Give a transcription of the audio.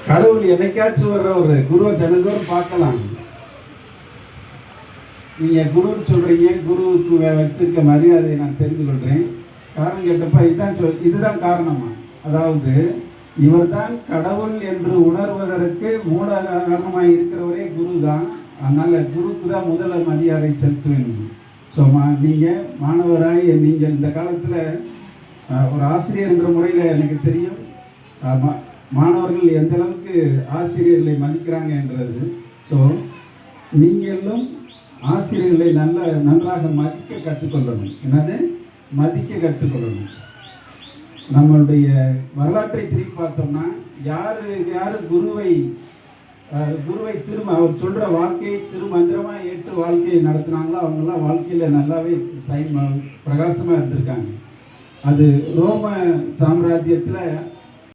கடவுள் என்னைக்காச்சும் வர்ற ஒரு குருவை தினந்தோறும் பார்க்கலாம். நீங்க குருன்னு சொல்றீங்க, குருவுக்கு வச்சிருக்க மரியாதையை நான் தெரிந்து கொள்றேன். காரணம் கேட்டப்ப இதுதான் காரணமா, அதாவது இவர் தான் கடவுள் என்று உணர்வதற்கு மூல காரணமாக இருக்கிறவரே குரு தான். அதனால குருக்கு தான் முதல மரியாதை செலுத்துவேன். ஸோ நீங்கள் மாணவராய் நீங்கள் இந்த காலத்தில் ஒரு ஆசிரியர் என்ற முறையில் எனக்கு தெரியும் மாணவர்கள் எந்த அளவுக்கு ஆசிரியர்களை மதிக்கிறாங்க என்றது. ஸோ நீங்களும் ஆசிரியர்களை நன்றாக மதிக்க கற்றுக்கொள்ளணும். என்னது மதிக்க கற்றுக்கொள்ளணும். நம்மளுடைய வரலாற்றை திரும்பி பார்த்தோம்னா யார் குருவை அவர் சொல்கிற வாழ்க்கையை திருமந்திரமாக ஏற்று வாழ்க்கையை நடத்துனாங்களோ அவங்கெல்லாம் வாழ்க்கையில் நல்லாவே பிரகாசமாக இருந்திருக்காங்க. அது ரோம சாம்ராஜ்யத்தில்